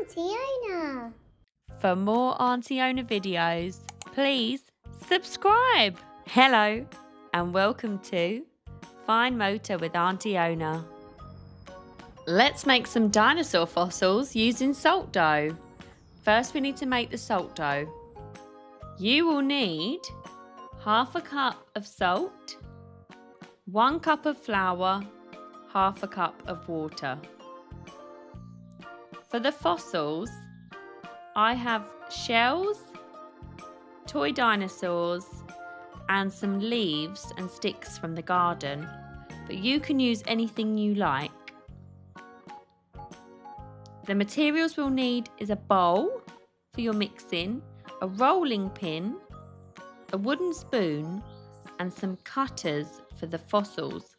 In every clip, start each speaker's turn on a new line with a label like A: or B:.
A: Auntie Ona.
B: For more Auntie Ona videos, please subscribe. Hello and welcome to Fine Motor with Auntie Ona. Let's make some dinosaur fossils using salt dough. First we need to make the salt dough. You will need half a cup of salt, 1 cup of flour, half a cup of water. For the fossils, I have shells, toy dinosaurs, and some leaves and sticks from the garden, but you can use anything you like. The materials we'll need is a bowl for your mixing, a rolling pin, a wooden spoon, and some cutters for the fossils.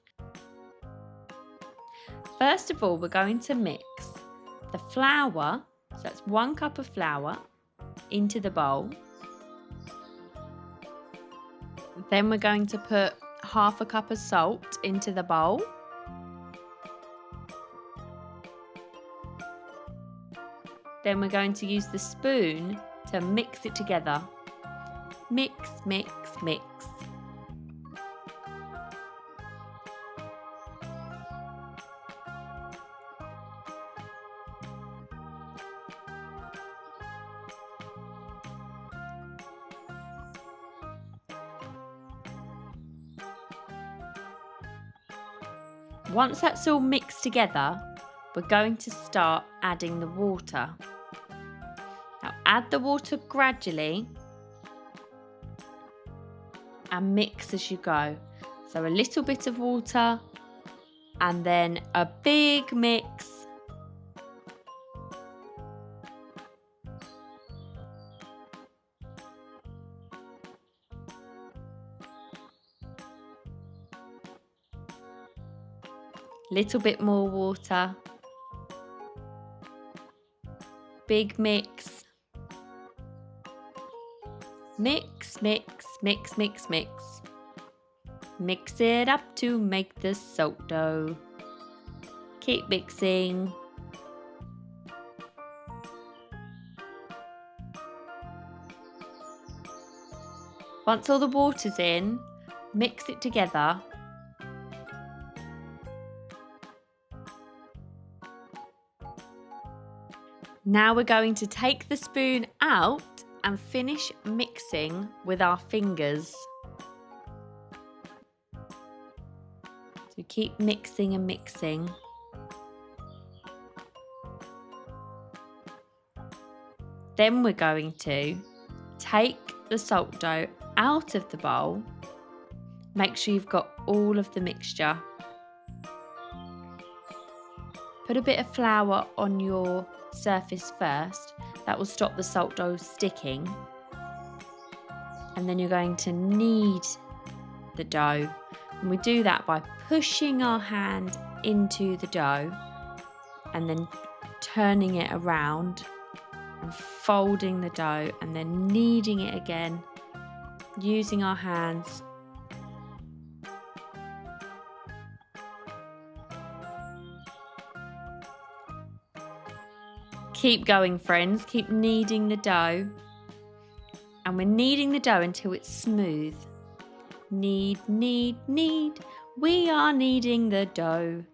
B: First of all, we're going to mix the flour, so that's 1 cup of flour, into the bowl. Then we're going to put half a cup of salt into the bowl. Then we're going to use the spoon to mix it together. Mix, mix, mix. Once that's all mixed together, we're going to start adding the water. Now add the water gradually and mix as you go. So a little bit of water and then a big mix. Little bit more water. Big mix. Mix, mix, mix, mix, mix. Mix it up to make the salt dough. Keep mixing. Once all the water's in, mix it together. Now we're going to take the spoon out and finish mixing with our fingers. So keep mixing and mixing. Then we're going to take the salt dough out of the bowl. Make sure you've got all of the mixture. Put a bit of flour on your surface first. That will stop the salt dough sticking. And then you're going to knead the dough. And we do that by pushing our hand into the dough and then turning it around and folding the dough and then kneading it again using our hands. Keep going, friends, keep kneading the dough. And we're kneading the dough until it's smooth. Knead, knead, knead. We are kneading the dough.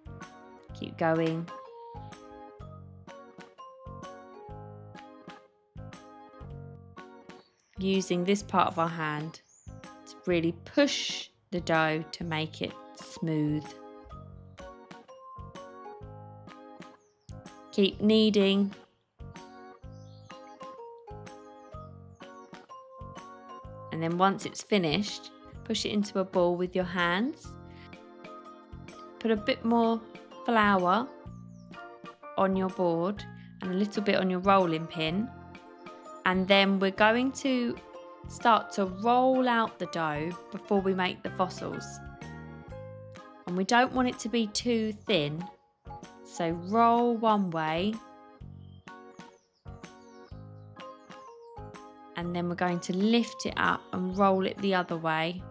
B: Keep going. Using this part of our hand to really push the dough to make it smooth. Keep kneading. And then once it's finished, push it into a ball with your hands. Put a bit more flour on your board and a little bit on your rolling pin. And then we're going to start to roll out the dough before we make the fossils. And we don't want it to be too thin. So roll one way. And then we're going to lift it up and roll it the other way.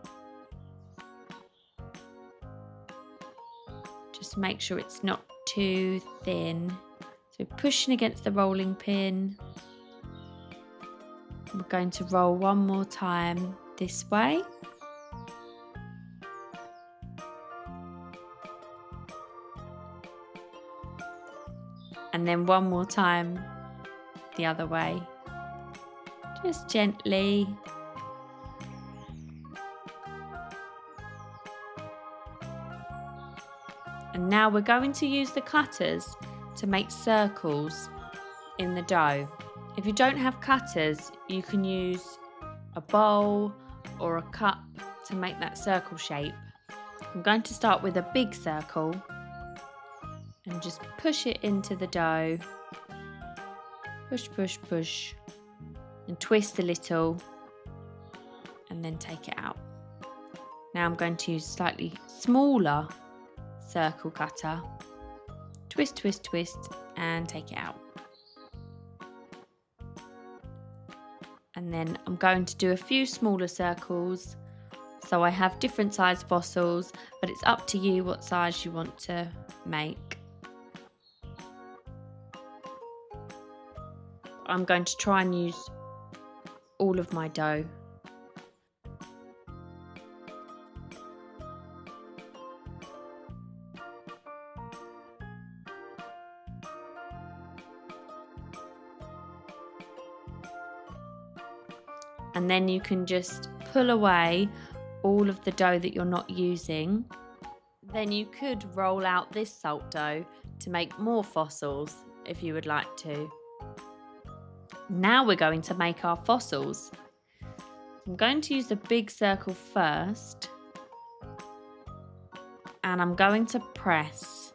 B: Just make sure it's not too thin. So pushing against the rolling pin. We're going to roll one more time this way. And then one more time the other way. Just gently. And now we're going to use the cutters to make circles in the dough. If you don't have cutters, you can use a bowl or a cup to make that circle shape. I'm going to start with a big circle and just push it into the dough. Push, push, push. And twist a little and then take it out. Now I'm going to use slightly smaller circle cutter. Twist, twist, twist and take it out. And then I'm going to do a few smaller circles. So I have different size fossils, but it's up to you what size you want to make. I'm going to try and use all of my dough. And then you can just pull away all of the dough that you're not using. Then you could roll out this salt dough to make more fossils if you would like to. Now we're going to make our fossils. I'm going to use the big circle first. And I'm going to press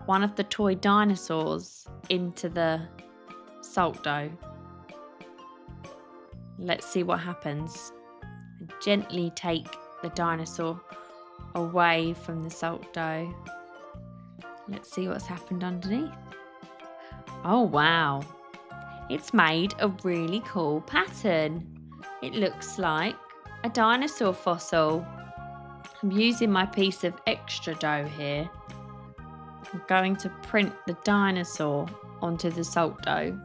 B: one of the toy dinosaurs into the salt dough. Let's see what happens. Gently take the dinosaur away from the salt dough. Let's see what's happened underneath. Oh wow, it's made a really cool pattern. It looks like a dinosaur fossil. I'm using my piece of extra dough here. I'm going to print the dinosaur onto the salt dough.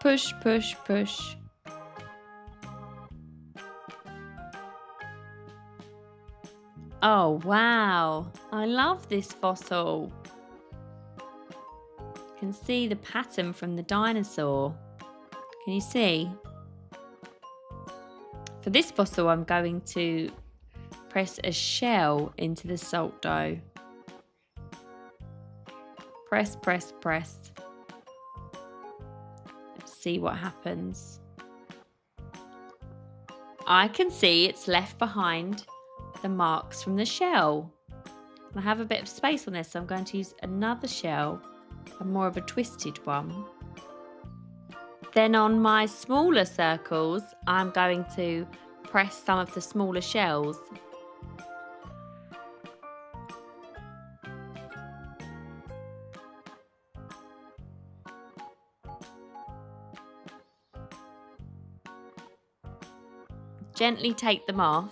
B: Push, push, push. Oh wow, I love this fossil. You can see the pattern from the dinosaur. Can you see? For this fossil, I'm going to press a shell into the salt dough. Press, press, press. See what happens. I can see it's left behind the marks from the shell. I have a bit of space on this, so I'm going to use another shell, a more of a twisted one. Then on my smaller circles, I'm going to press some of the smaller shells. Gently take them off.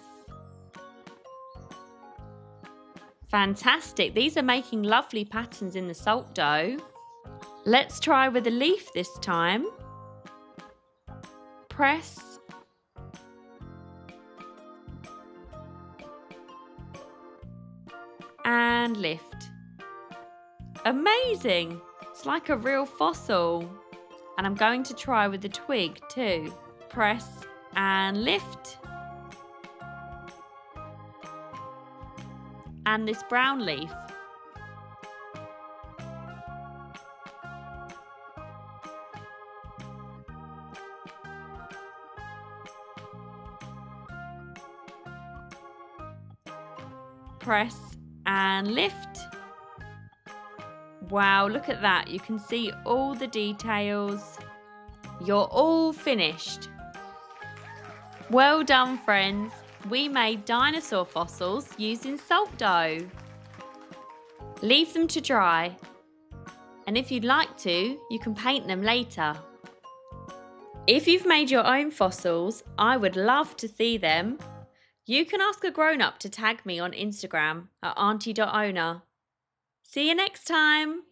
B: Fantastic, these are making lovely patterns in the salt dough. Let's try with a leaf this time. Press. And lift. Amazing, it's like a real fossil. And I'm going to try with the twig too. Press and lift. And this brown leaf. Press and lift. Wow, look at that. You can see all the details. You're all finished. Well done, friends. We made dinosaur fossils using salt dough. Leave them to dry. And if you'd like to, you can paint them later. If you've made your own fossils, I would love to see them. You can ask a grown-up to tag me on Instagram at auntie.owner. See you next time!